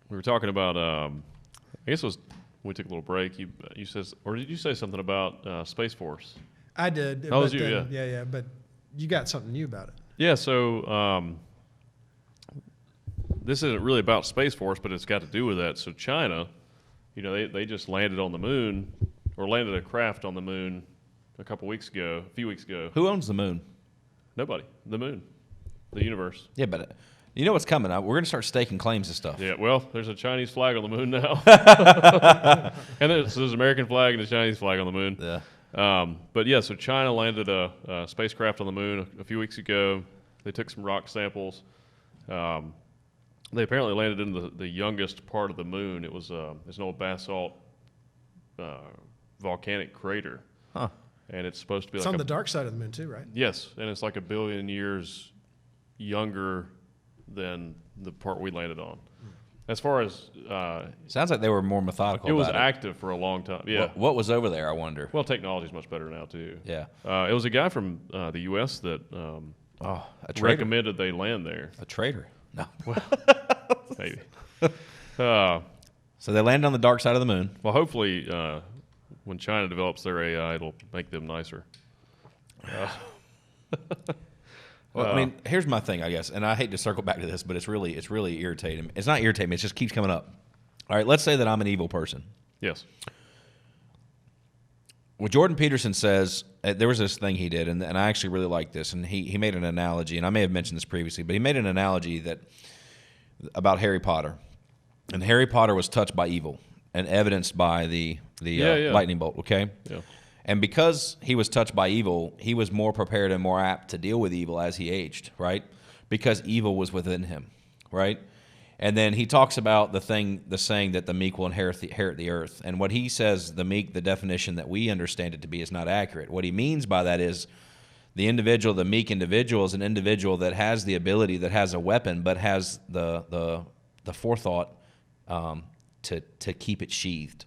we were talking about. I guess it was we took a little break. You said, or did you say something about Space Force? I did. Oh, it was you, yeah. But you got something new about it. Yeah. So this isn't really about Space Force, but it's got to do with that. So China, they just landed on the moon, or landed a craft on the moon a few weeks ago. Who owns the moon? Nobody. The moon. The universe. Yeah, but you know what's coming. We're going to start staking claims to stuff. Yeah, well, there's a Chinese flag on the moon now. And there's an American flag and a Chinese flag on the moon. Yeah. But yeah, so China landed a spacecraft on the moon a few weeks ago. They took some rock samples. They apparently landed in the youngest part of the moon. It was it's an old basalt volcanic crater. Huh. And it's supposed to be It's on the dark side of the moon too, right? Yes, and it's like 1 billion years younger than the part we landed on. As far as sounds like they were more methodical. It was about active for a long time. Yeah. What was over there? I wonder. Well, technology's much better now too. Yeah. It was a guy from the U.S. that a traitor. recommended they land there. A traitor. No. Well, maybe. So they landed on the dark side of the moon. Well, hopefully, when China develops their AI, it'll make them nicer. Well, I mean, here's my thing, I guess, and I hate to circle back to this, but it's really irritating. It's not irritating; it just keeps coming up. All right, let's say that I'm an evil person. Yes. Well, Jordan Peterson says there was this thing he did, and I actually really like this, and he made an analogy, and I may have mentioned this previously, but he made an analogy about Harry Potter, and Harry Potter was touched by evil and evidenced by the lightning bolt. Okay. Yeah. And because he was touched by evil, he was more prepared and more apt to deal with evil as he aged, right? Because evil was within him, right? And then he talks about the saying that the meek will inherit the earth. And what he says, the meek, the definition that we understand it to be, is not accurate. What he means by that is the meek individual is an individual that has the ability, that has a weapon, but has the forethought to keep it sheathed.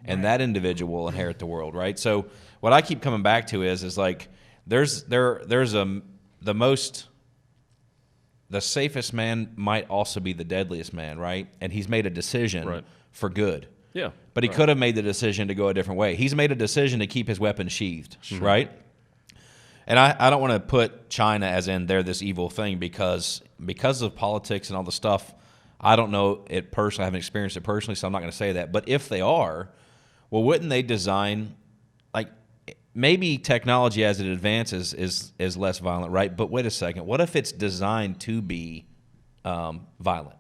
And that individual will inherit the world, right? So what I keep coming back to is like there's the safest man might also be the deadliest man, right? And he's made a decision for good. Yeah. But he could have made the decision to go a different way. He's made a decision to keep his weapon sheathed, right? And I don't want to put China as in they're this evil thing because of politics and all the stuff. I don't know it personally. I haven't experienced it personally, so I'm not going to say that. But if they are, well, wouldn't they design, like, maybe technology as it advances is less violent, right? But wait a second. What if it's designed to be violent?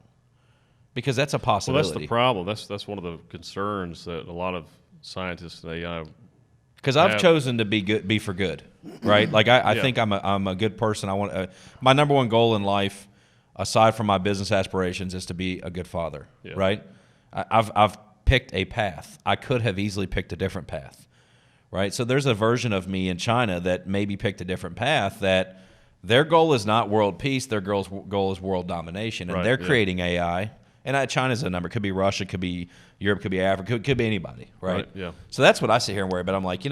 Because that's a possibility. Well, that's the problem. That's one of the concerns that a lot of scientists and AI. Because I've chosen to be for good, right? Like I think I'm a good person. I want my number one goal in life, aside from my business aspirations, is to be a good father, right? I've picked a path. I could have easily picked a different path, right? So there's a version of me in China that maybe picked a different path, that their goal is not world peace, their goal is world domination, and they're creating AI. And China's a number. It could be Russia, could be Europe, could be Africa, could be anybody, right? Yeah. So that's what I sit here and worry about. I'm like,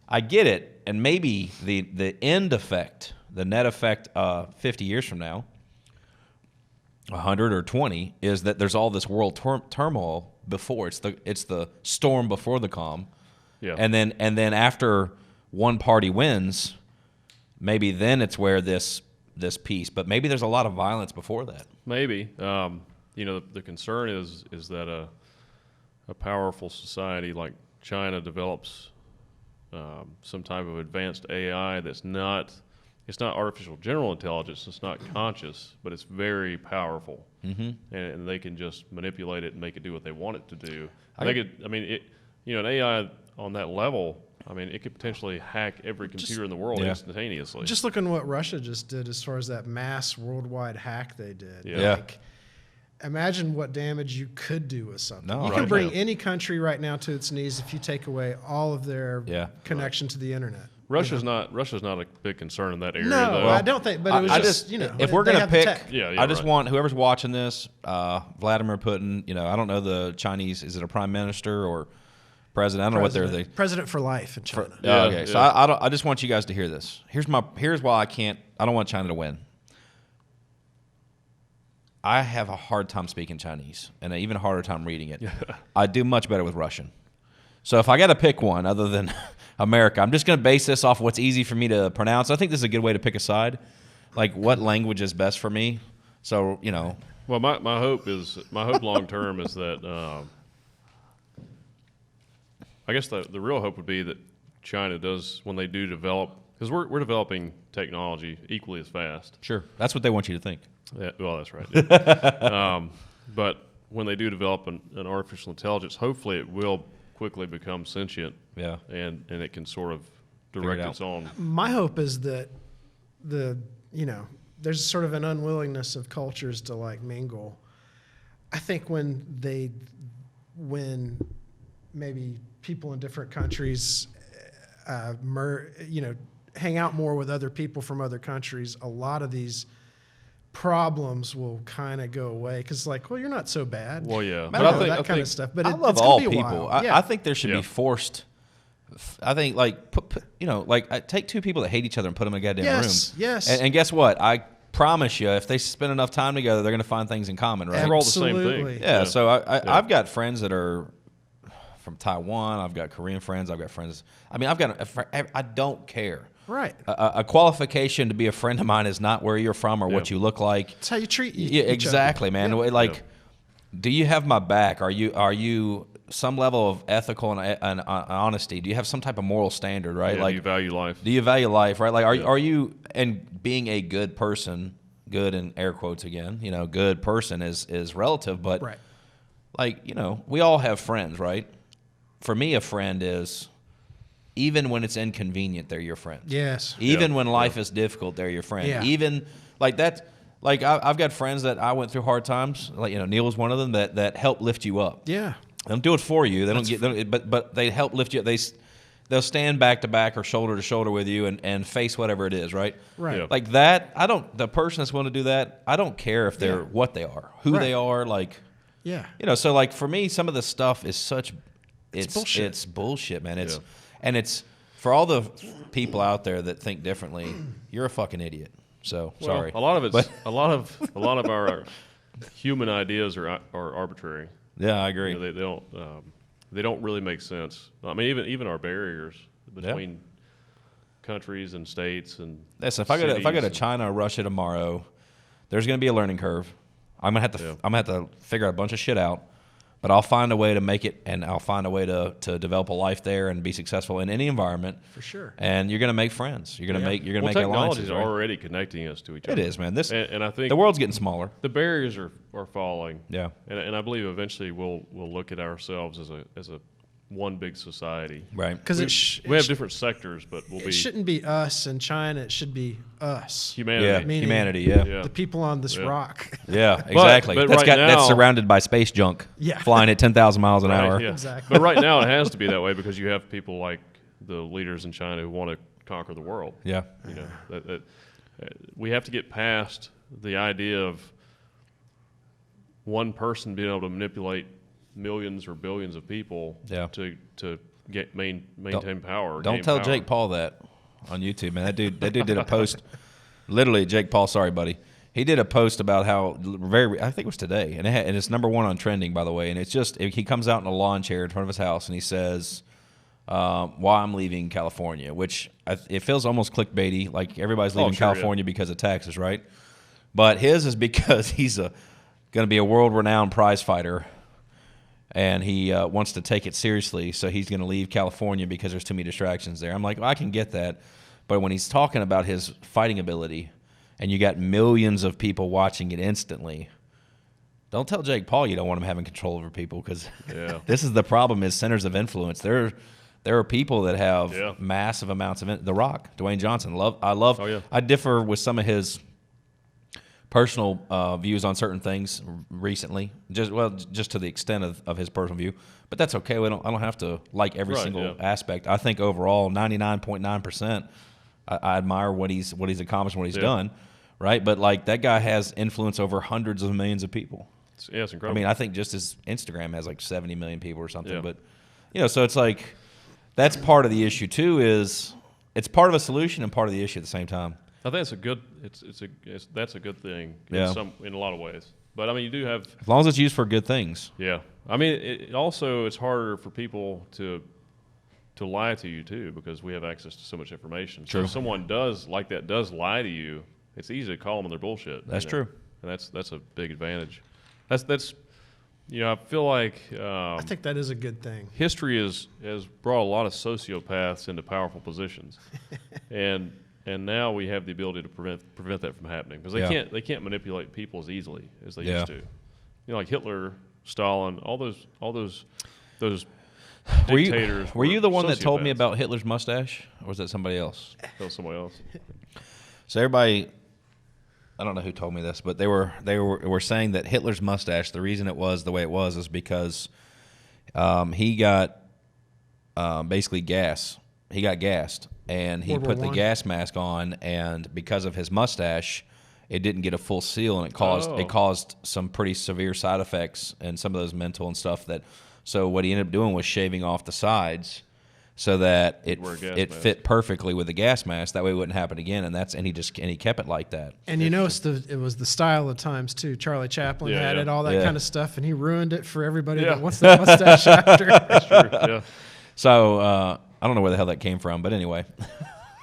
I get it, and maybe the end effect, the net effect 50 years from now, 100 or 20, is that there's all this world turmoil before. It's the storm before the calm. Yeah. And then after one party wins, maybe then it's where this peace. But maybe there's a lot of violence before that. Maybe. The concern is that a powerful society like China develops some type of advanced AI that's not. It's not artificial general intelligence. It's not conscious, but it's very powerful, and they can just manipulate it and make it do what they want it to do. An AI on that level, it could potentially hack every computer in the world instantaneously. Just look at what Russia just did as far as that mass worldwide hack they did. Yeah. Like, imagine what damage you could do with something. No, you can bring any country right now to its knees if you take away all of their connection to the internet. Russia's not a big concern in that area. No, though. I don't think. But it was if we're gonna pick, I just want whoever's watching this, Vladimir Putin. I don't know the Chinese. Is it a prime minister or president? I don't know what they're president for life in China. Okay, so I just want you guys to hear this. Here's why I don't want China to win. I have a hard time speaking Chinese and an even harder time reading it. I do much better with Russian. So if I got to pick one other than America, I'm just going to base this off what's easy for me to pronounce. I think this is a good way to pick a side. Like, what language is best for me? So, you know. Well, my hope long term is that I guess the real hope would be that China does, when they do develop, because we're developing technology equally as fast. Sure. That's what they want you to think. Yeah, well, that's right. Yeah. But when they do develop an artificial intelligence, hopefully it will quickly become sentient. Yeah. And it can sort of direct its own. My hope is that there's sort of an unwillingness of cultures to like mingle. I think when maybe people in different countries, hang out more with other people from other countries, a lot of these problems will kind of go away because, like, well, you're not so bad. Well, yeah, but I think kind of stuff. But I love all people. I think there should be forced. I think take two people that hate each other and put them in a goddamn room. Yes. And guess what? I promise you, if they spend enough time together, they're going to find things in common, right? We're all the same thing. Yeah. So I've got friends that are from Taiwan. I've got Korean friends. I've got friends. I mean, I don't care. Right. A qualification to be a friend of mine is not where you're from or what you look like. It's how you treat each exactly, other. Man. Yeah. Like, do you have my back? Are you some level of ethical and honesty? Do you have some type of moral standard, right? Yeah, like, do you value life? Do you value life, right? Like, are you, and being a good person, good in air quotes again, good person is relative, but right. Like, we all have friends, right? For me, a friend is, even when it's inconvenient, they're your friend. Yes. Even when life is difficult, they're your friend. Yeah. Even like that. Like, I've got friends that I went through hard times. Like, Neil was one of them that help lift you up. Yeah. They don't do it for you. They but they help lift you up. They'll stand back to back or shoulder to shoulder with you and face whatever it is, right? Right. Yeah. Like that. The person that's willing to do that, I don't care if they're what they are, who they are. Like, so like for me, some of the stuff is such. It's bullshit. It's bullshit, man. It's for all the people out there that think differently, you're a fucking idiot. So sorry. A lot of a lot of our human ideas are arbitrary. Yeah, I agree. They don't really make sense. I mean, even our barriers between countries and states and listen, if I go to China or Russia tomorrow, there's going to be a learning curve. I'm gonna have to figure a bunch of shit out. But I'll find a way to make it, and I'll find a way to develop a life there and be successful in any environment. For sure. And you're going to make friends. You're going to make alliances. Technology is already connecting us to each other. It is, man. And I think the world's getting smaller. The barriers are falling. Yeah. And I believe eventually we'll look at ourselves as a one big society. Right. Because we have different sectors, but it shouldn't be us in China. It should be us. Humanity. Yeah. Humanity. Yeah. The people on this rock. Yeah. Exactly. But that's surrounded by space junk. Yeah. Flying at 10,000 miles an hour. Yeah. Exactly. But right now it has to be that way because you have people like the leaders in China who want to conquer the world. Yeah. We have to get past the idea of one person being able to manipulate millions or billions of people to maintain power. Don't tell Jake Paul that on YouTube, man. That dude did a post. Literally, Jake Paul. Sorry, buddy. He did a post about how I think it was today, and it's number one on trending, by the way. And it's just he comes out in a lawn chair in front of his house, and he says, "Why I'm leaving California," which it feels almost clickbaity, like everybody's leaving California because of taxes, right? But his is because he's going to be a world-renowned prize fighter. And he wants to take it seriously, so he's going to leave California because there's too many distractions there. I'm like, well, I can get that. But when he's talking about his fighting ability, and you got millions of people watching it instantly, don't tell Jake Paul you don't want him having control over people, because this is the problem, is centers of influence. There are people that have massive amounts of The Rock, Dwayne Johnson. I differ with some of his personal views on certain things recently, just to the extent of his personal view, but that's okay. I don't have to like every single aspect. I think overall, 99.9%, I admire what he's accomplished, what he's done, right? But like that guy has influence over hundreds of millions of people. It's incredible. I mean, I think just his Instagram has like 70 million people or something. But so it's like that's part of the issue too. Is it's part of a solution and part of the issue at the same time. I think it's a good. That's a good thing. In a lot of ways. But I mean, you do have, As long as it's used for good things. yeah. I mean, it's harder for people to lie to you too, because we have access to so much information. So True. if someone does lie to you, it's easy to call them on their bullshit. That's true. And that's a big advantage. That's I feel like I think that is a good thing. history has brought a lot of sociopaths into powerful positions, and now we have the ability to prevent that from happening, because they can't manipulate people as easily as they used to. Like Hitler, Stalin, all those dictators. Were you the one that told me sociopaths. about Hitler's mustache, or was that somebody else? That was somebody else. So everybody, I don't know who told me this, but they were saying that Hitler's mustache, the reason it was the way it was is because he got basically gas. He got gassed, and he World War put the I? gas mask on, and because of his mustache, it didn't get a full seal, and it caused some pretty severe side effects and some of those mental and stuff. So what he ended up doing was shaving off the sides so that it fit perfectly with the gas mask. That way it wouldn't happen again, and he kept it like that. And you know, it was the style of times too. Charlie Chaplin had it, all that kind of stuff, and he ruined it for everybody that wants that mustache after. That's true. Yeah, So I don't know where the hell that came from, but anyway.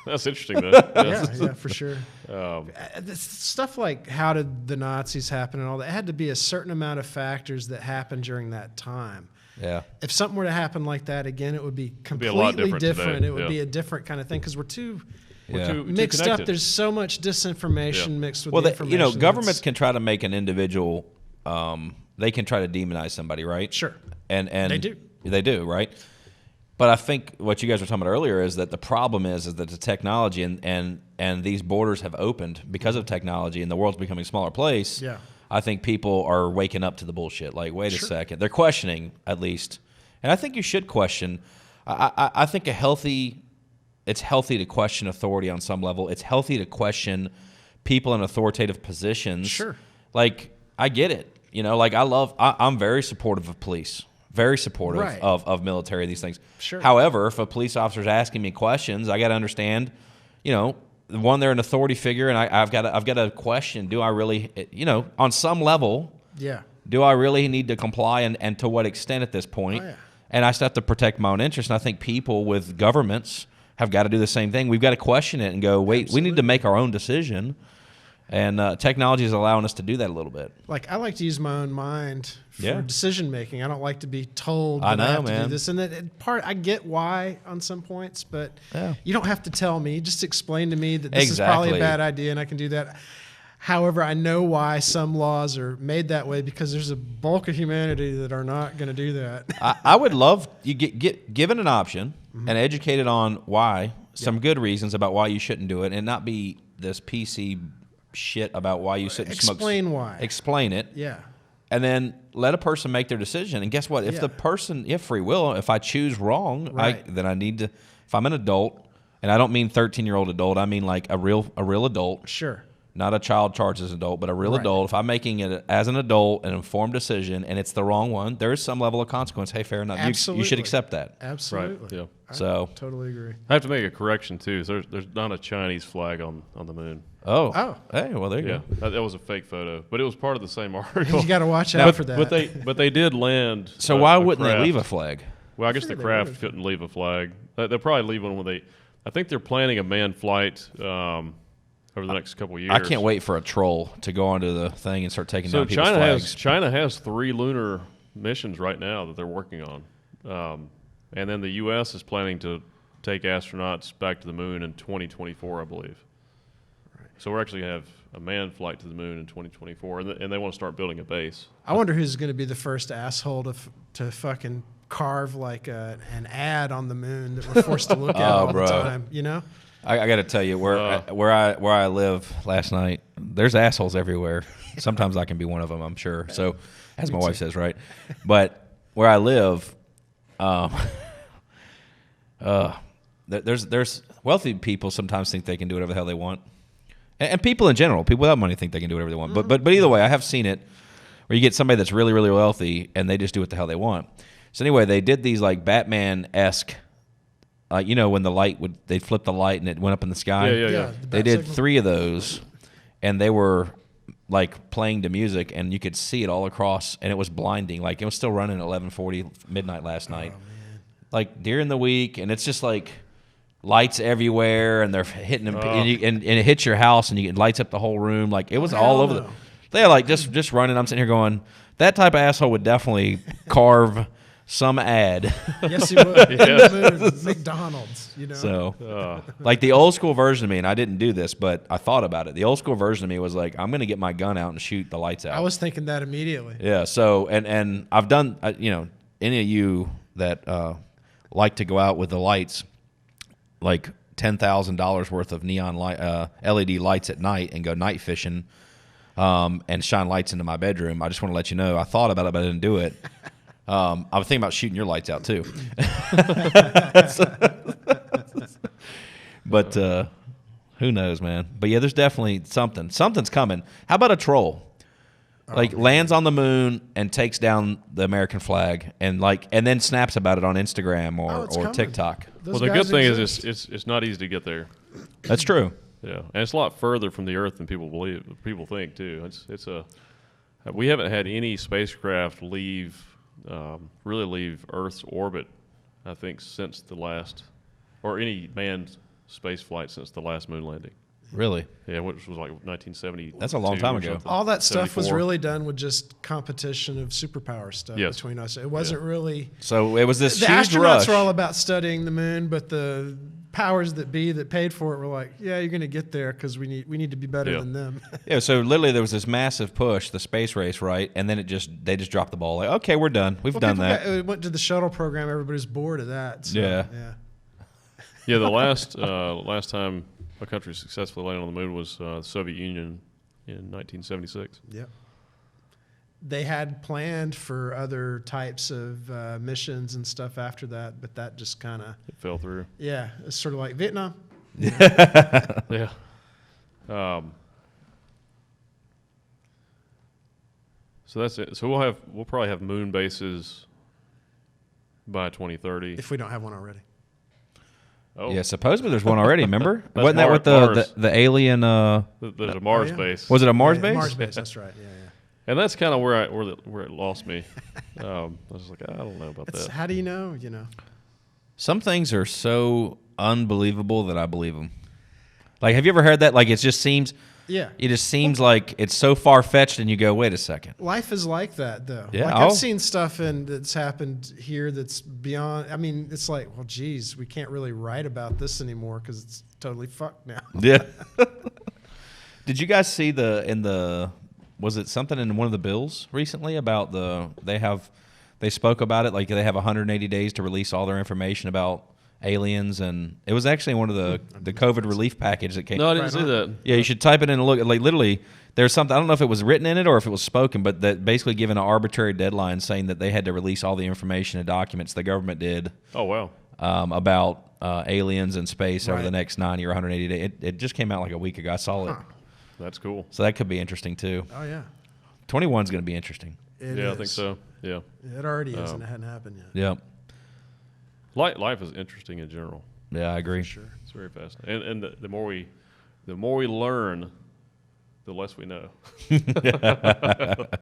that's interesting though. Yeah, for sure. Stuff like how did the Nazis happen and all that, it had to be a certain amount of factors that happened during that time. Yeah. If something were to happen like that again, it would be completely a lot different today. It would be a different kind of thing, because we're too Too mixed up. connected. There's so much disinformation mixed with the information. You know, governments can try to make an individual. They can try to demonize somebody, right? Sure. And They do. They do, right? But I think what you guys were talking about earlier is that the problem is that the technology and these borders have opened because of technology, and the world's becoming a smaller place. Yeah. I think people are waking up to the bullshit. Like, wait a second. They're questioning, at least. And I think you should question. I think it's healthy to question authority on some level. It's healthy to question people in authoritative positions. Sure. Like, I get it. You know, like I'm very supportive of police. Very supportive of military, these things. Sure. However, if a police officer's asking me questions, I got to understand, you know, one, they're an authority figure, and I've got to question, do I really, you know, on some level, do I really need to comply, and to what extent at this point? Oh, yeah. And I still have to protect my own interests, and I think people with governments have got to do the same thing. We've got to question it and go, wait, we need to make our own decision. And technology is allowing us to do that a little bit. Like, I like to use my own mind for Yeah. decision making. I don't like to be told I that I know, have to man. do this. And I get why on some points, but you don't have to tell me. Just explain to me that this is probably a Exactly. bad idea and I can do that. However, I know why some laws are made that way, because there's a bulk of humanity that are not going to do that. I would love you get given an option and educated on why, some good reasons about why you shouldn't do it, and not be this PC shit about why you shouldn't smoke. Explain why. Explain it. Yeah. And then let a person make their decision. And guess what? If the person, you have free will. If I choose wrong, then I need to. If I'm an adult, and I don't mean 13-year-old adult, I mean like a real adult. Sure. Not a child charged as an adult, but a real adult. If I'm making it as an adult, an informed decision, and it's the wrong one, there is some level of consequence. Hey, fair enough. You should accept that. Absolutely. Right. Yeah. So Totally agree. I have to make a correction too. So there's not a Chinese flag on the moon. Oh. Hey, well, there you Yeah, go. that was a fake photo, but it was part of the same article. You got to watch out for that. But they did land. So why wouldn't they craft. leave a flag? Well, I guess the they craft would. couldn't leave a flag. They'll probably leave one when they. I think they're planning a manned flight over the next couple of years. I can't wait for a troll to go onto the thing and start taking So down people's flags. China has 3 lunar missions right now that they're working on, and then the U.S. is planning to take astronauts back to the moon in 2024, I believe. Right. So we're actually going to have a manned flight to the moon in 2024, and they want to start building a base. I wonder who's going to be the first asshole to fucking carve like an ad on the moon that we're forced to look at all bro. the time. You know? I got to tell you, where I live last night, there's assholes everywhere. Sometimes I can be one of them, I'm sure. So, as my wife says, right? But where I live, there's wealthy people sometimes think they can do whatever the hell they want, and people in general, people without money think they can do whatever they want. But either way, I have seen it where you get somebody that's really, really wealthy and they just do what the hell they want. So anyway, they did these like Batman-esque. You know, when they'd flip the light and it went up in the sky. Yeah. the They bat did signal. 3 of those, and they were like playing the music, and you could see it all across, and it was blinding. Like it was still running at 11:40 midnight last night, like during the week, and it's just like lights everywhere, and they're hitting them, and it hits your house, and it lights up the whole room. Like it was all over. They're like just running. I'm sitting here going, that type of asshole would definitely carve some ad. Yes, he would. Yes. McDonald's, you know. So, like the old school version of me, and I didn't do this, but I thought about it. The old school version of me was like, I'm going to get my gun out and shoot the lights out. I was thinking that immediately. Yeah. So, and I've done, any of you that like to go out with the lights, like $10,000 worth of neon light, LED lights at night, and go night fishing, and shine lights into my bedroom. I just want to let you know, I thought about it, but I didn't do it. I was thinking about shooting your lights out too. But who knows, man? But yeah, there's definitely something. Something's coming. How about a troll? Like lands on the moon and takes down the American flag, and then snaps about it on Instagram or TikTok. Well, the good thing is it's not easy to get there. That's true. Yeah, and it's a lot further from the Earth than people think too. We haven't had any spacecraft really leave Earth's orbit, I think, since the last, or any manned space flight since the last moon landing. Really? Yeah, which was like 1970. That's a long time ago. All that stuff was 74. really done with just competition of superpower stuff between us. It wasn't really. So it was this the huge astronauts rush. were all about studying the moon, but the powers that be that paid for it were like, yeah, you're going to get there because we need to be better than them. Yeah, so literally there was this massive push, the space race, right? And then they just dropped the ball. Like, okay, we're done. We've done that. It went to the shuttle program. Everybody's bored of that. So, yeah. Yeah, the last time a country successfully landed on the moon was the Soviet Union in 1976. Yep. They had planned for other types of missions and stuff after that, but that just kind of fell through. Yeah, it's sort of like Vietnam. Yeah. So that's it. So we'll probably have moon bases by 2030 if we don't have one already. Oh. Yeah, supposedly there's one already. Remember? That's Wasn't that with the alien? There's a Mars base. Was it a Mars base? Mars base. That's right. Yeah. And that's kind of where it lost me. I was like, I don't know about that. How do you know? You know, some things are so unbelievable that I believe them. Like, have you ever heard that? Like, it just seems. Yeah. It just seems like it's so far fetched, and you go, wait a second. Life is like that, though. Yeah. Like I've seen stuff that's happened here that's beyond. I mean, it's like, well, geez, we can't really write about this anymore because it's totally fucked now. Yeah. Did you guys see was it something in one of the bills recently about they spoke about it, like they have 180 days to release all their information about aliens, and it was actually one of the COVID relief package that came. No, I didn't see that. Yeah, you should type it in and look. Like literally, there's something, I don't know if it was written in it or if it was spoken, but that basically given an arbitrary deadline saying that they had to release all the information and documents the government did. Oh wow. About aliens and space over the next 90 or 180 days. It just came out like a week ago. I saw it. That's cool. So that could be interesting too. Oh yeah. 21's going to be interesting. I think so. Yeah. It already is, and it hadn't happened yet. Yeah. Life is interesting in general. Yeah, I agree. Sure. It's very fascinating. And the more we learn, the less we know.